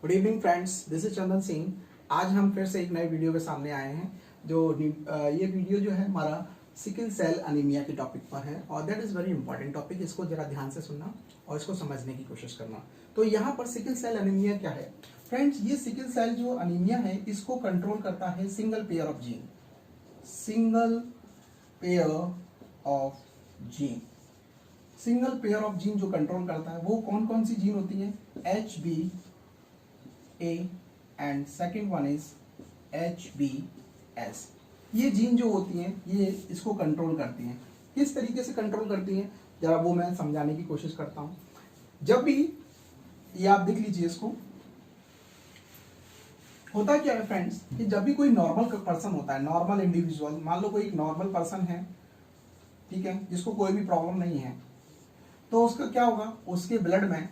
Good evening friends, this is Chandan Singh. आज हम फिर से एक नए वीडियो के सामने आए हैं। ये वीडियो जो है हमारा सिकल सेल अनीमिया के टॉपिक पर है और that is very important topic. इसको जरा ध्यान से सुनना और इसको समझने की कोशिश करना। तो यहाँ पर सिकल सेल अनीमिया क्या है फ्रेंड्स? ये सिकल सेल जो अनीमिया है इसको कंट्रोल करता है single pair of gene. Single pair of gene single pair of gene जो कंट्रोल करता है वो कौन कौन सी जीन होती है? HBA and second one is HBS। ये जीन जो होती हैं ये इसको कंट्रोल करती हैं। किस तरीके से कंट्रोल करती हैं जरा वो मैं समझाने की कोशिश करता हूं। जब भी ये आप देख लीजिए, इसको होता क्या है फ्रेंड्स कि जब भी कोई नॉर्मल पर्सन होता है, नॉर्मल इंडिविजुअल, मान लो कोई एक नॉर्मल पर्सन है, ठीक है, जिसको कोई भी प्रॉब्लम नहीं है, तो उसका क्या होगा? उसके ब्लड में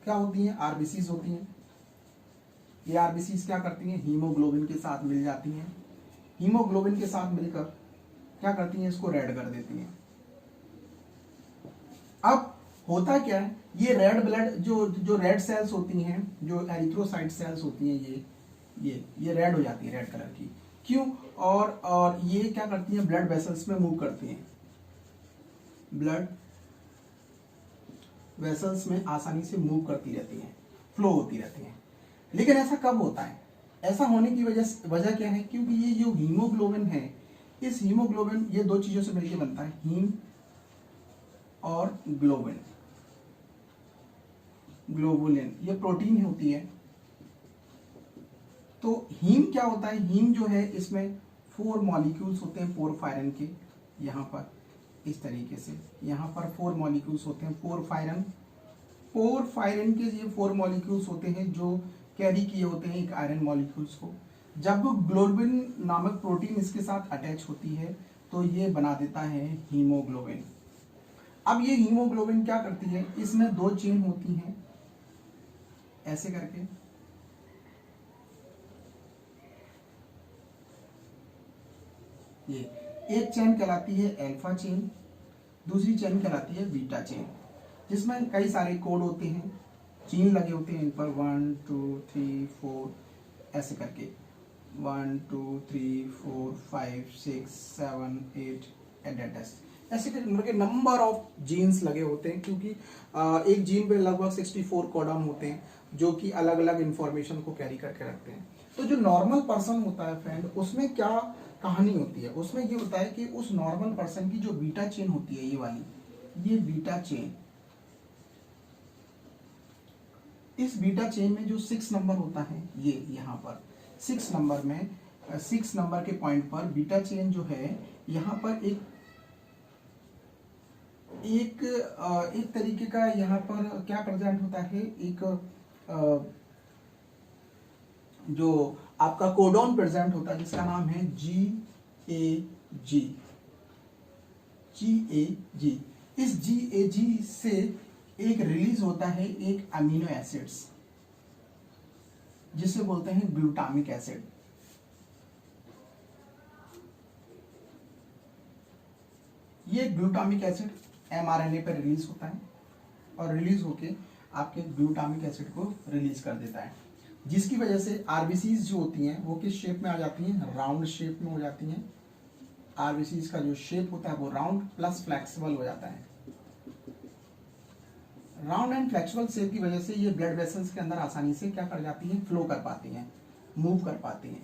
क्या होती हैं? आरबीसीज होती हैं। ये आरबीसीज क्या करती हैं? हीमोग्लोबिन के साथ मिल जाती हैं। हीमोग्लोबिन के साथ मिलकर क्या करती हैं? इसको रेड कर देती हैं। अब होता क्या है, ये रेड ब्लड जो रेड सेल्स होती हैं, जो एरिथ्रोसाइट सेल्स होती हैं, ये रेड हो जाती है, रेड कलर की। क्यों? और ये क्या करती हैं? ब्लड वेसल्स में मूव करती हैं। ब्लड वेसल्स में आसानी से मूव करती रहती हैं, फ्लो होती रहती हैं। लेकिन ऐसा कब होता है? ऐसा होने की वजह क्या है? क्योंकि ये जो हीमोग्लोबिन है, इस हीमोग्लोबिन ये दो चीजों से मिलकर बनता है, हीम और ग्लोबिन। ग्लोबुलिन ये प्रोटीन होती है। तो हीम क्या होता है? हीम जो है इसमें 4 मॉलिक्यूल्स होते हैं पोरफायरिन के। यहाँ पर इस तरीके से यहाँ पर 4 मॉलिक्यूल्स होते हैं पोरफायरिन के। ये 4 मॉलिक्यूल्स होते हैं जो कैरी किए होते हैं एक आयरन मॉलिक्यूल्स को। जब ग्लोबिन नामक प्रोटीन इसके साथ अटैच होती है तो ये बना देता है हीमोग्लोबिन। अब ये हीमोग्लोबिन क्या करती है? इसमें 2 चेन होती हैं ऐसे करके, ये एक चेन कहलाती है अल्फा चेन, दूसरी चेन कहलाती है बीटा चेन, जिसमें कई सारे कोड होते हैं, चेन लगे होते हैं इन पर 1 2 3 4 ऐसे करके 1 2 3 4 5 6 7 8 एडेटस ऐसे करके नंबर ऑफ जीन्स लगे होते हैं। क्योंकि एक जीन पे लगभग 64 कोडॉन होते हैं जो कि अलग अलग इंफॉर्मेशन को कैरी करके रखते हैं। तो जो नॉर्मल पर्सन होता है फ्रेंड, उसमें क्या कहानी होती है? उसमें ये होता है कि उस नॉर्मल पर्सन की जो बीटा चेन होती है, ये वाली, ये बीटा चेन, इस बीटा चेन में जो 6 नंबर होता है, ये यहाँ पर 6 नंबर में 6 नंबर के पॉइंट पर बीटा चेन जो है यहाँ पर एक तरीके का यहाँ पर क्या प्रेजेंट होता है, एक जो आपका कोडॉन प्रेजेंट होता है जिसका नाम है GAG। इस GAG से एक रिलीज होता है एक अमीनो एसिड्स जिसे बोलते हैं ग्लूटामिक एसिड। ये ग्लूटामिक एसिड mRNA पर रिलीज होता है और रिलीज होके आपके ग्लूटामिक एसिड को रिलीज कर देता है, जिसकी वजह से आरबीसीज जो होती हैं वो किस शेप में आ जाती हैं? राउंड शेप में हो जाती हैं। आरबीसीज का जो शेप होता है वो राउंड प्लस फ्लेक्सिबल हो जाता है। राउंड एंड फ्लेक्सिबल शेप की वजह से ये ब्लड वेसल्स के अंदर आसानी से क्या कर जाती हैं? फ्लो कर पाती हैं, मूव कर पाती हैं,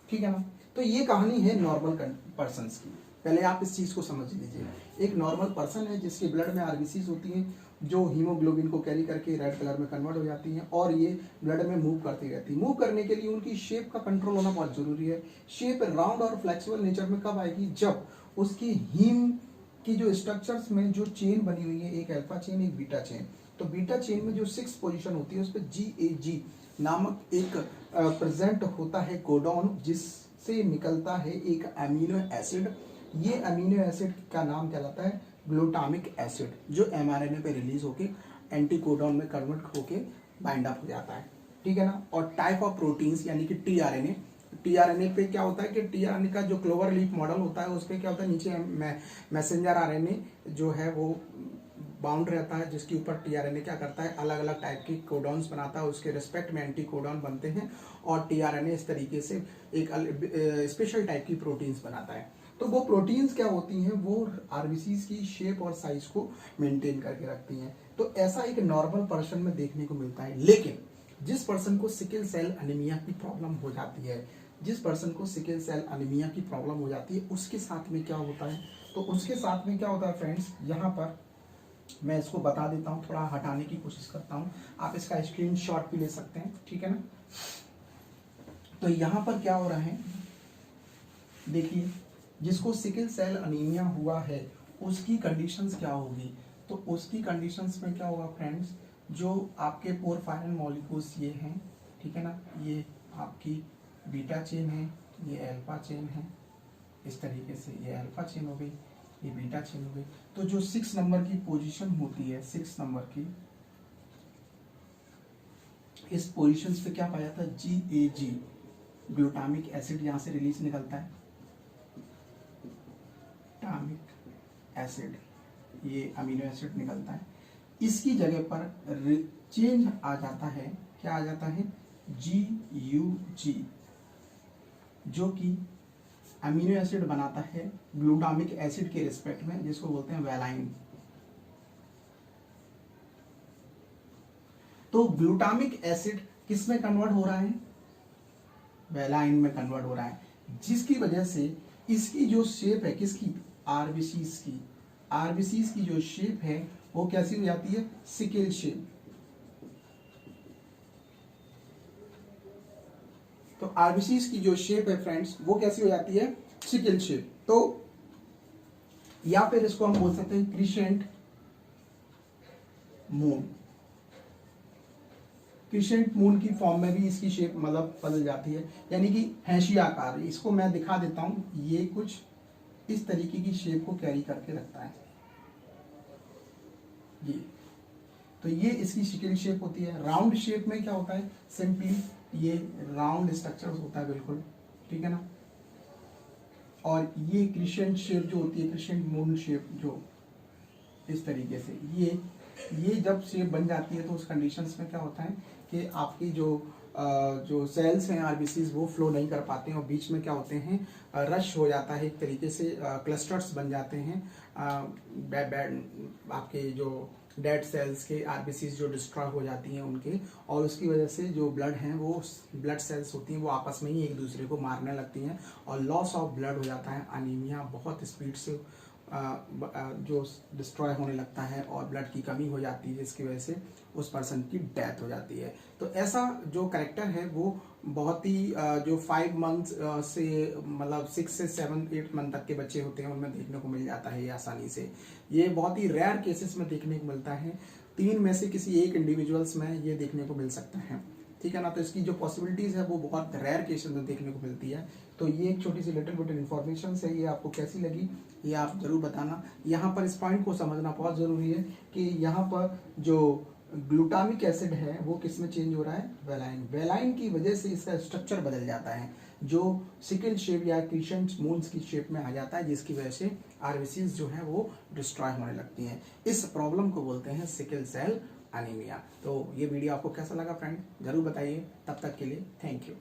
ठीक है ना? तो ये कहानी है नॉर्मल पर्सन्स की। पहले आप इस चीज को समझ लीजिए। एक नॉर्मल पर्सन है जिसके ब्लड में आरबीसीज होती हैं जो हीमोग्लोबिन को कैरी करके रेड कलर में कन्वर्ट हो जाती हैं और ये ब्लड में मूव करती रहती है। मूव करने के लिए उनकी शेप का कंट्रोल होना बहुत जरूरी है। शेप राउंड और फ्लेक्सिबल नेचर में कब आएगी? जब उसकी हीम की जो स्ट्रक्चर्स में जो चेन बनी हुई है, एक अल्फा चेन एक बीटा चेन, तो बीटा चेन में जो 6 पोजीशन होती है उस पर GAG नामक एक प्रेजेंट होता है कोडॉन, जिससे निकलता है एक अमीनो एसिड। ये अमीनो एसिड का नाम कहलाता है ग्लूटामिक एसिड, जो mRNA पे रिलीज होके एंटीकोडॉन में कन्वर्ट होके बाइंड अप हो जाता है, ठीक है ना? और टाइप ऑफ प्रोटीन्स यानी कि टीआरएनए पे क्या होता है कि टीआरएनए का जो क्लोवर लीफ मॉडल होता है उस पर क्या होता है, नीचे मैसेंजर आरएनए जो है वो बाउंड रहता है, जिसके ऊपर टीआरएनए क्या करता है, अलग अलग टाइप के कोडॉन्स बनाता है, उसके रिस्पेक्ट में एंटी कोडॉन बनते हैं और टीआरएनए इस तरीके से एक स्पेशल टाइप की प्रोटीन्स बनाता है। तो वो प्रोटीन्स क्या होती हैं, वो आरबीसीज की शेप और साइज को मेंटेन करके रखती हैं। तो ऐसा एक नॉर्मल पर्सन में देखने को मिलता है। लेकिन जिस पर्सन को सिकल सेल एनीमिया की प्रॉब्लम हो जाती है, जिस पर्सन को सिकल सेल एनीमिया की प्रॉब्लम हो जाती है, उसके साथ में क्या होता है, तो उसके साथ में क्या होता है फ्रेंड्स, यहाँ पर मैं इसको बता देता हूँ, थोड़ा हटाने की कोशिश करता हूँ, आप इसका स्क्रीनशॉट भी ले सकते हैं, ठीक है ना। तो यहाँ पर क्या हो रहा है, देखिए, जिसको सिकल सेल एनीमिया हुआ है उसकी कंडीशंस क्या होगी, तो उसकी कंडीशंस में क्या होगा फ्रेंड्स, जो आपके पोरफायरिन मॉलिक्यूल्स ये हैं, ठीक है ना, ये आपकी बीटा चेन है, ये अल्फा चेन है, इस तरीके से ये अल्फा चेन हो गई, ये बीटा चेन हो गई। तो जो 6 नंबर की पोजीशन होती है, 6 नंबर की, इस पोजीशन पे क्या पाया जाता है, GAG ग्लूटामिक एसिड यहाँ से रिलीज निकलता है, ग्लूटामिक एसिड, ये अमीनो एसिड निकलता है। इसकी जगह पर चेंज आ जाता है, क्या आ जाता है, GUG, जो कि अमीनो एसिड बनाता है ग्लूटामिक एसिड के रिस्पेक्ट में, जिसको बोलते हैं वेलाइन। तो ग्लूटामिक एसिड किस में कन्वर्ट हो रहा है, वेलाइन में कन्वर्ट हो रहा है, जिसकी वजह से इसकी जो शेप है, किसकी, आरबीसीज की, आरबीसीज की जो शेप है वो कैसी हो जाती है, सिकल शेप। तो आरबीसीज की जो शेप है फ्रेंड्स वो कैसी हो जाती है, सिकल शेप। तो या फिर इसको हम बोल सकते हैं क्रिसेंट मून, क्रिसेंट मून की फॉर्म में भी इसकी शेप मतलब बदल जाती है, यानी कि हैशी आकार। इसको मैं दिखा देता हूं, ये कुछ इस तरीके की शेप को कैरी करके रखता है ये। तो ये इसकी सिकल शेप होती है। राउंड शेप में क्या होता है, सिंपली ये राउंड स्ट्रक्चर होता है बिल्कुल, ठीक है ना। और ये क्रिसेंट शेप जो होती है, क्रिसेंट मून शेप, जो इस तरीके से ये जब शेप बन जाती है तो उस कंडीशंस में क्या होता है कि आपकी जो सेल्स हैं आरबीसीज वो फ्लो नहीं कर पाते हैं और बीच में क्या होते हैं, रश हो जाता है, एक तरीके से क्लस्टर्स बन जाते हैं, आपके जो डेड सेल्स के आरबीसीज जो डिस्ट्रॉय हो जाती हैं उनके, और उसकी वजह से जो ब्लड हैं, वो ब्लड सेल्स होती हैं वो आपस में ही एक दूसरे को मारने लगती हैं और लॉस ऑफ ब्लड हो जाता है। अनीमिया बहुत स्पीड से जो डिस्ट्रॉय होने लगता है और ब्लड की कमी हो जाती है, जिसकी वजह से उस पर्सन की डेथ हो जाती है। तो ऐसा जो करेक्टर है वो बहुत ही जो 5 मंथ से मतलब 6 से 7-8 मंथ तक के बच्चे होते हैं उनमें देखने को मिल जाता है ये आसानी से। ये बहुत ही रेयर केसेस में देखने को मिलता है, 3 में से किसी एक इंडिविजुअल्स में ये देखने को मिल सकता है, ठीक है ना। तो इसकी जो पॉसिबिलिटीज है वो बहुत रेयर केसेस में देखने को मिलती है। तो ये एक छोटी सी लिटिल बिट इन्फॉर्मेशन है, ये आपको कैसी लगी ये आप जरूर बताना। यहाँ पर इस पॉइंट को समझना बहुत जरूरी है कि यहाँ पर जो ग्लूटामिक एसिड है वो किस में चेंज हो रहा है, वेलाइन। वेलाइन की वजह से इसका स्ट्रक्चर बदल जाता है, जो सिकल शेप या क्रिसेंट मून्स की शेप में आ जाता है, जिसकी वजह से आरबीसीज जो है वो डिस्ट्रॉय होने लगती हैं। इस प्रॉब्लम को बोलते हैं सिकल सेल एनीमिया। तो ये वीडियो आपको कैसा लगा फ्रेंड, जरूर बताइए। तब तक के लिए थैंक यू।